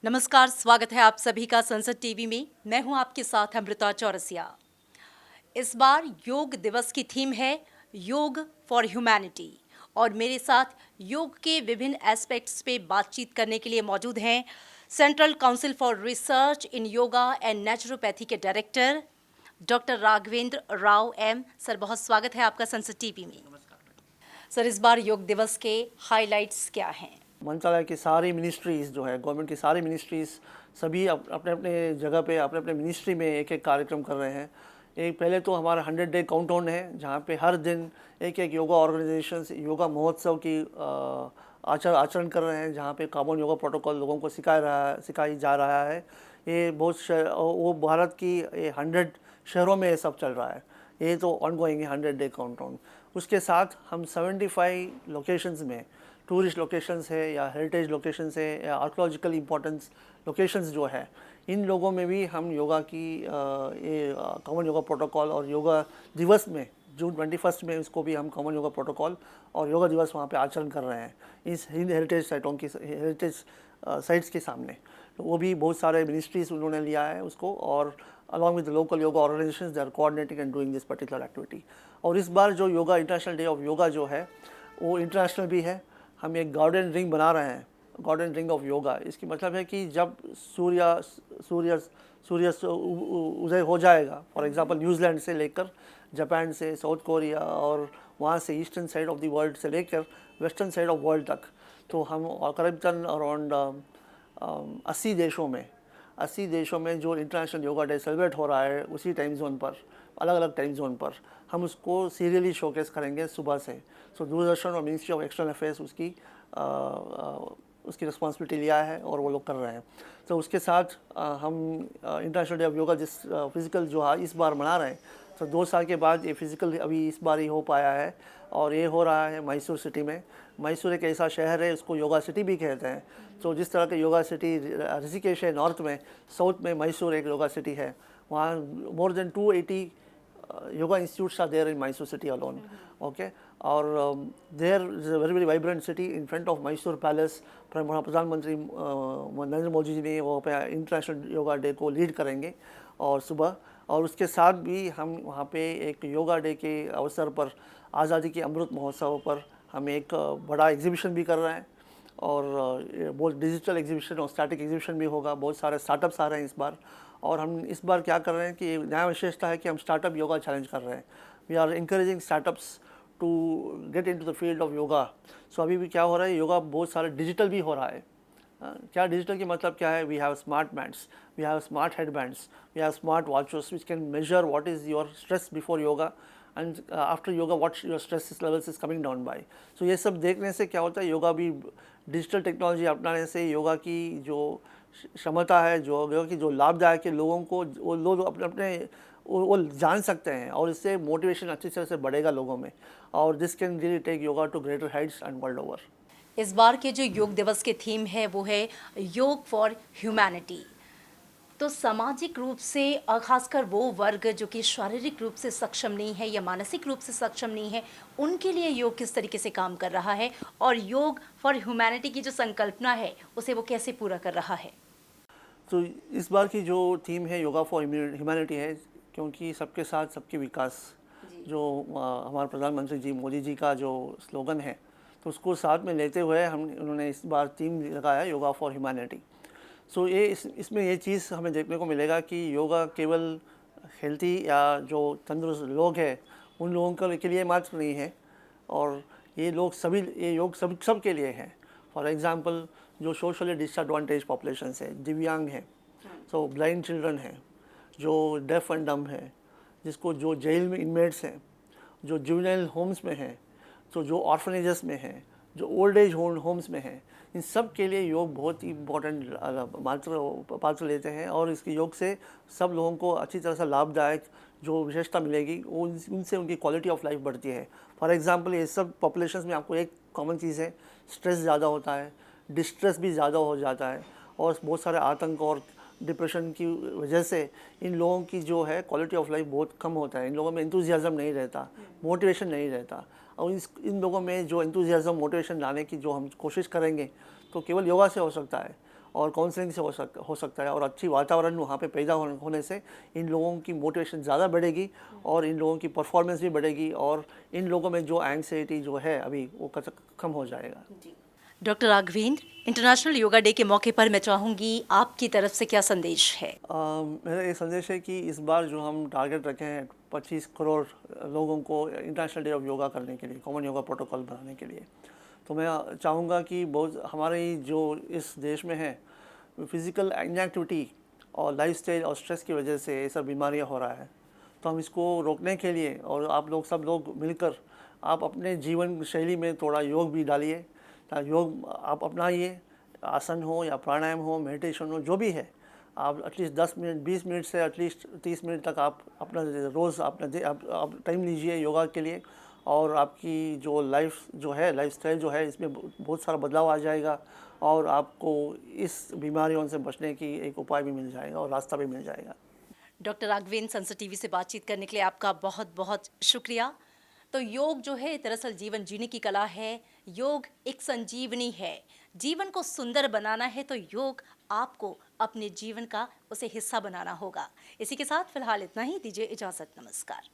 नमस्कार, स्वागत है आप सभी का संसद टीवी में। मैं हूं आपके साथ अमृता चौरसिया। इस बार योग दिवस की थीम है योग फॉर ह्यूमैनिटी और मेरे साथ योग के विभिन्न एस्पेक्ट्स पे बातचीत करने के लिए मौजूद हैं central council for research in yoga and naturopathy के director doctor Raghavendra Rao M. Sir, बहुत स्वागत है आपका संसद टीवी में। सर, इस बार योग दिवस के हाइलाइट्स क्या हैं? मंत्रालय की सारी मिनिस्ट्रीज़ जो है, गवर्नमेंट की सारी मिनिस्ट्रीज़ सभी अपने अपने जगह पे अपने अपने मिनिस्ट्री में एक एक कार्यक्रम कर रहे हैं। एक पहले तो हमारा 100 डे काउंटडाउन है, जहाँ पे हर दिन एक एक योगा ऑर्गेनाइजेशंस योगा महोत्सव की आचरण कर रहे हैं, जहाँ पे कॉमन योगा प्रोटोकॉल लोगों को सिखाई जा रहा है। ये वो भारत की 100 शहरों में ये सब चल रहा है। ये तो ऑनगोइंग है 100 डे काउंटडाउन। उसके साथ हम 75 लोकेशंस में टूरिस्ट लोकेशंस है या हेरिटेज लोकेशंस है या आर्कोलॉजिकल इम्पोर्टेंस लोकेशंस जो है, इन लोगों में भी हम योगा की ये कॉमन योगा प्रोटोकॉल और योगा दिवस में जून 21 में इसको भी हम कॉमन योगा प्रोटोकॉल और योगा दिवस वहाँ पे आचरण कर रहे हैं इस हेरिटेज साइट्स के सामने। तो वो भी बहुत सारे मिनिस्ट्रीज उन्होंने लिया है उसको, और along with local yoga organisations they are coordinating and doing this particular activity. और इस बार जो yoga international day of yoga जो है वो इंटरनेशनल भी है। हम एक गार्डन रिंग बना रहे हैं, गार्डन रिंग ऑफ योगा। इसकी मतलब है कि जब सूर्य उदय हो जाएगा, फॉर एग्जांपल न्यूजीलैंड से लेकर जापान से साउथ कोरिया और वहाँ से eastern side of the world से लेकर वेस्टर्न साइड ऑफ वर्ल्ड तक, तो हम करीबन अराउंड 80 देशों में जो इंटरनेशनल योगा डे सेलिब्रेट हो रहा है उसी टाइम जोन पर, अलग अलग टाइम जोन पर हम उसको सीरियली शोकेस करेंगे सुबह से। सो दूरदर्शन और मिनिस्ट्री ऑफ एक्सटर्नल अफेयर्स उसकी रिस्पॉन्सिबिलिटी लिया है और वो लोग कर रहे हैं। तो उसके साथ हम इंटरनेशनल डे ऑफ योगा जिस फिज़िकल जो है इस बार मना रहे हैं, तो 2 साल के बाद ये फिज़िकल अभी इस बार ही हो पाया है और ये हो रहा है मैसूर सिटी में। मैसूर एक ऐसा शहर है, उसको योगा सिटी भी कहते हैं। तो जिस तरह के योगा सिटी ऋषिकेश है नॉर्थ में, साउथ में मैसूर एक योगा सिटी है। वहाँ more than 280 yoga institutes are there in Mysore city alone. Okay, और there is a very vibrant city in front of Mysore Palace. प्रधानमंत्री नरेंद्र मोदी जी ने वहाँ पे इंटरनेशनल योगा डे को लीड करेंगे और सुबह, और उसके साथ भी हम वहाँ पे एक योगा डे के अवसर पर आज़ादी के अमृत महोत्सव पर हम एक बड़ा एग्जीबिशन भी कर रहे हैं और बहुत डिजिटल एग्जीबिशन और स्टैटिक एग्जीबिशन भी होगा। बहुत सारे स्टार्टअप्स आ रहे हैं इस बार, और हम इस बार क्या कर रहे हैं कि नया विशेषता है कि हम स्टार्टअप योगा चैलेंज कर रहे हैं। We are encouraging startups to get into the field of yoga. So अभी भी क्या हो रहा है, योगा बहुत सारे डिजिटल भी हो रहा है। क्या डिजिटल की मतलब क्या है? We have smart bands, we have smart head bands, we have smart watches which can measure what is your stress before yoga and after yoga what your stress levels is coming down by. So ये सब देखने से क्या होता है, योगा भी digital technology अपनाने से योगा की जो क्षमता है, जो योगा की जो लाभदायक है, लोगों को वो लोग अपने अपने वो जान सकते हैं और इससे मोटिवेशन अच्छी तरह से बढ़ेगा लोगों में, और this can really take yoga to greater heights and world over. इस बार के जो योग दिवस के थीम है वो है योग फॉर ह्यूमैनिटी। तो सामाजिक रूप से खासकर वो वर्ग जो कि शारीरिक रूप से सक्षम नहीं है या मानसिक रूप से सक्षम नहीं है, उनके लिए योग किस तरीके से काम कर रहा है और योग फॉर ह्यूमैनिटी की जो संकल्पना है उसे वो कैसे पूरा कर रहा है? तो इस बार की जो थीम है योगा फॉर ह्यूमैनिटी है, क्योंकि सबके साथ सबके विकास जो हमारे प्रधानमंत्री जी मोदी जी का जो स्लोगन है, तो उसको साथ में लेते हुए उन्होंने इस बार थीम लगाया योगा फॉर ह्यूमैनिटी। सो ये इसमें ये चीज़ हमें देखने को मिलेगा कि योगा केवल हेल्थी या जो तंदुरुस्त लोग हैं उन लोगों के लिए मात्र नहीं है, और ये योग सब के लिए है। फॉर एग्ज़ाम्पल जो सोशली डिसएडवांटेज पॉपुलेशंस है, दिव्यांग हैं, सो ब्लाइंड चिल्ड्रन हैं, जो डेफ एंड डम्ब है, जो जेल में इनमेट्स हैं, जो जुवेनाइल होम्स में हैं, तो जो ऑर्फनेजेस में हैं, जो ओल्ड एज होम्स में हैं, इन सब के लिए योग बहुत ही इम्पोर्टेंट पात्र लेते हैं, और इसके योग से सब लोगों को अच्छी तरह से लाभदायक जो विशेषता मिलेगी उनसे उनकी क्वालिटी ऑफ लाइफ बढ़ती है। फॉर एग्जांपल ये सब पॉपुलेशंस में आपको एक कॉमन चीज़ है, स्ट्रेस ज़्यादा होता है, डिस्ट्रेस भी ज़्यादा हो जाता है, और बहुत सारे आतंक और डिप्रेशन की वजह से इन लोगों की जो है क्वालिटी ऑफ लाइफ बहुत कम होता है। इन लोगों में एंथुजियाज़म नहीं रहता, मोटिवेशन नहीं रहता, और इन लोगों में जो एंथुजियाज़म मोटिवेशन लाने की जो हम कोशिश करेंगे तो केवल योगा से हो सकता है। और काउंसलिंग से हो सकता है, और अच्छी वातावरण वहाँ पे पैदा होने से इन लोगों की मोटिवेशन ज़्यादा बढ़ेगी और इन लोगों की परफॉर्मेंस भी बढ़ेगी और इन लोगों में जो एंग्जाइटी जो है अभी वो कम हो जाएगा। Doctor Raghavendra, international yoga day के मौके पर मैं चाहूँगी आपकी तरफ से क्या संदेश है? मेरा ये संदेश है कि इस बार जो हम टारगेट रखे हैं 25 करोड़ लोगों को इंटरनेशनल डे ऑफ योगा करने के लिए, कॉमन योगा प्रोटोकॉल बनाने के लिए, तो मैं चाहूँगा कि बहुत हमारे जो इस देश में है फिज़िकल इनएक्टिविटी और लाइफस्टाइल और स्ट्रेस की वजह से ये सब बीमारियाँ हो रहा है, तो हम इसको रोकने के लिए और आप लोग सब लोग मिलकर आप अपने जीवन शैली में थोड़ा योग भी डालिए। योग आप अपनाइए, आसन हो या प्राणायाम हो, मेडिटेशन हो, जो भी है, आप एटलीस्ट 10 मिनट 20 मिनट से एटलीस्ट 30 मिनट तक आप अपना रोज़ आप टाइम लीजिए योगा के लिए, और आपकी जो लाइफ जो है लाइफस्टाइल जो है इसमें बहुत सारा बदलाव आ जाएगा और आपको इस बीमारियों से बचने की एक उपाय भी मिल जाएगा और रास्ता भी मिल जाएगा। डॉक्टर राघवेंद्र, संसद टीवी से बातचीत करने के लिए आपका बहुत बहुत शुक्रिया। तो योग जो है दरअसल जीवन जीने की कला है, योग एक संजीवनी है। जीवन को सुंदर बनाना है तो योग आपको अपने जीवन का उसे हिस्सा बनाना होगा। इसी के साथ फिलहाल इतना ही, दीजिए इजाजत, नमस्कार।